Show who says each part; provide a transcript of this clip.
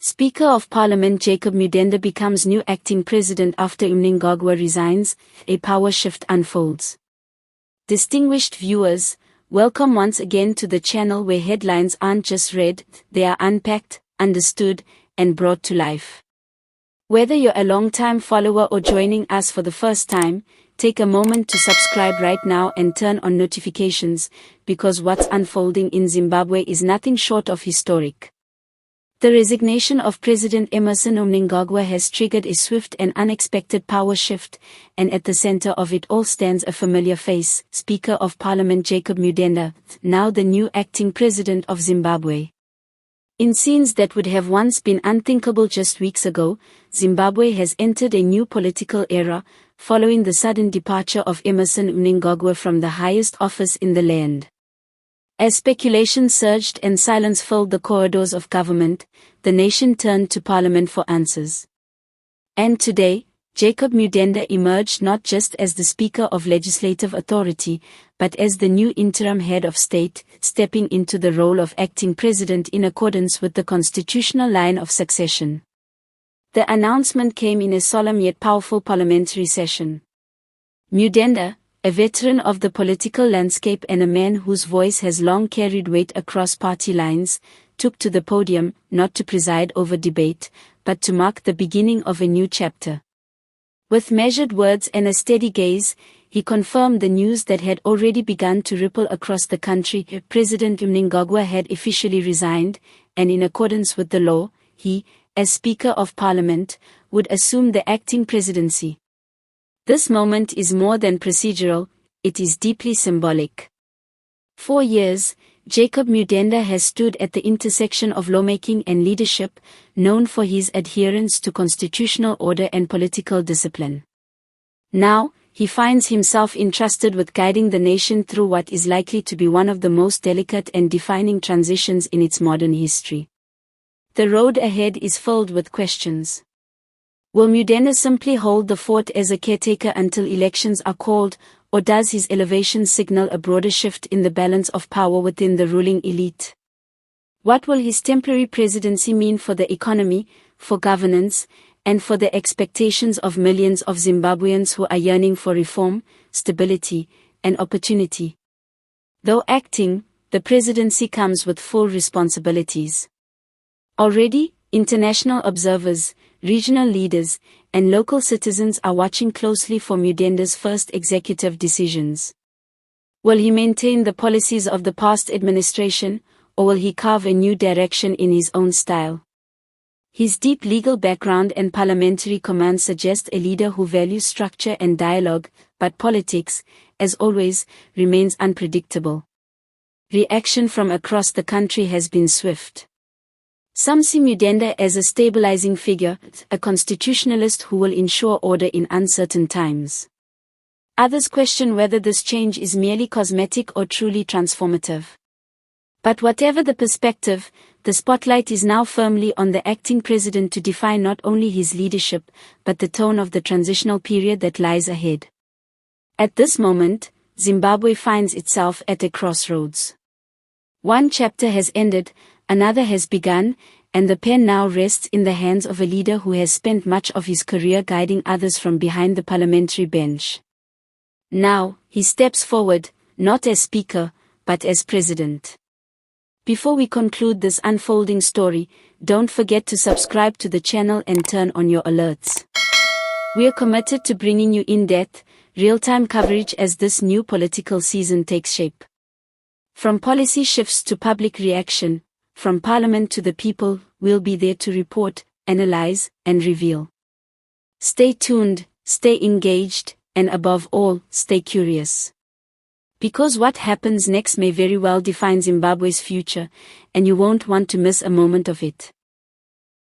Speaker 1: Speaker of Parliament Jacob Mudenda becomes new acting president after Mnangegwa resigns, a power shift unfolds. Distinguished viewers, welcome once again to the channel where headlines aren't just read, they are unpacked, understood, and brought to life. Whether you're a long-time follower or joining us for the first time, take a moment to subscribe right now and turn on notifications, because what's unfolding in Zimbabwe is nothing short of historic. The resignation of President Emmerson Mnangagwa has triggered a swift and unexpected power shift, and at the center of it all stands a familiar face, Speaker of Parliament Jacob Mudenda, now the new acting president of Zimbabwe. In scenes that would have once been unthinkable just weeks ago, Zimbabwe has entered a new political era, following the sudden departure of Emmerson Mnangagwa from the highest office in the land. As speculation surged and silence filled the corridors of government, the nation turned to Parliament for answers. And today, Jacob Mudenda emerged not just as the Speaker of Legislative Authority, but as the new interim head of state, stepping into the role of acting president in accordance with the constitutional line of succession. The announcement came in a solemn yet powerful parliamentary session. Mudenda, a veteran of the political landscape and a man whose voice has long carried weight across party lines, took to the podium, not to preside over debate, but to mark the beginning of a new chapter. With measured words and a steady gaze, he confirmed the news that had already begun to ripple across the country. President Mnangagwa had officially resigned, and in accordance with the law, he, as Speaker of Parliament, would assume the acting presidency. This moment is more than procedural, it is deeply symbolic. For years, Jacob Mudenda has stood at the intersection of lawmaking and leadership, known for his adherence to constitutional order and political discipline. Now, he finds himself entrusted with guiding the nation through what is likely to be one of the most delicate and defining transitions in its modern history. The road ahead is filled with questions. Will Mudenda simply hold the fort as a caretaker until elections are called, or does his elevation signal a broader shift in the balance of power within the ruling elite? What will his temporary presidency mean for the economy, for governance, and for the expectations of millions of Zimbabweans who are yearning for reform, stability, and opportunity? Though acting, the presidency comes with full responsibilities. Already, international observers, regional leaders, and local citizens are watching closely for Mudenda's first executive decisions. Will he maintain the policies of the past administration, or will he carve a new direction in his own style? His deep legal background and parliamentary command suggest a leader who values structure and dialogue, but politics, as always, remains unpredictable. Reaction from across the country has been swift. Some see Mudenda as a stabilizing figure, a constitutionalist who will ensure order in uncertain times. Others question whether this change is merely cosmetic or truly transformative. But whatever the perspective, the spotlight is now firmly on the acting president to define not only his leadership, but the tone of the transitional period that lies ahead. At this moment, Zimbabwe finds itself at a crossroads. One chapter has ended, another has begun, and the pen now rests in the hands of a leader who has spent much of his career guiding others from behind the parliamentary bench. Now, he steps forward, not as speaker, but as president. Before we conclude this unfolding story, don't forget to subscribe to the channel and turn on your alerts. We are committed to bringing you in-depth, real-time coverage as this new political season takes shape. From policy shifts to public reaction, from Parliament to the people, we'll be there to report, analyze, and reveal. Stay tuned, stay engaged, and above all, stay curious. Because what happens next may very well define Zimbabwe's future, and you won't want to miss a moment of it.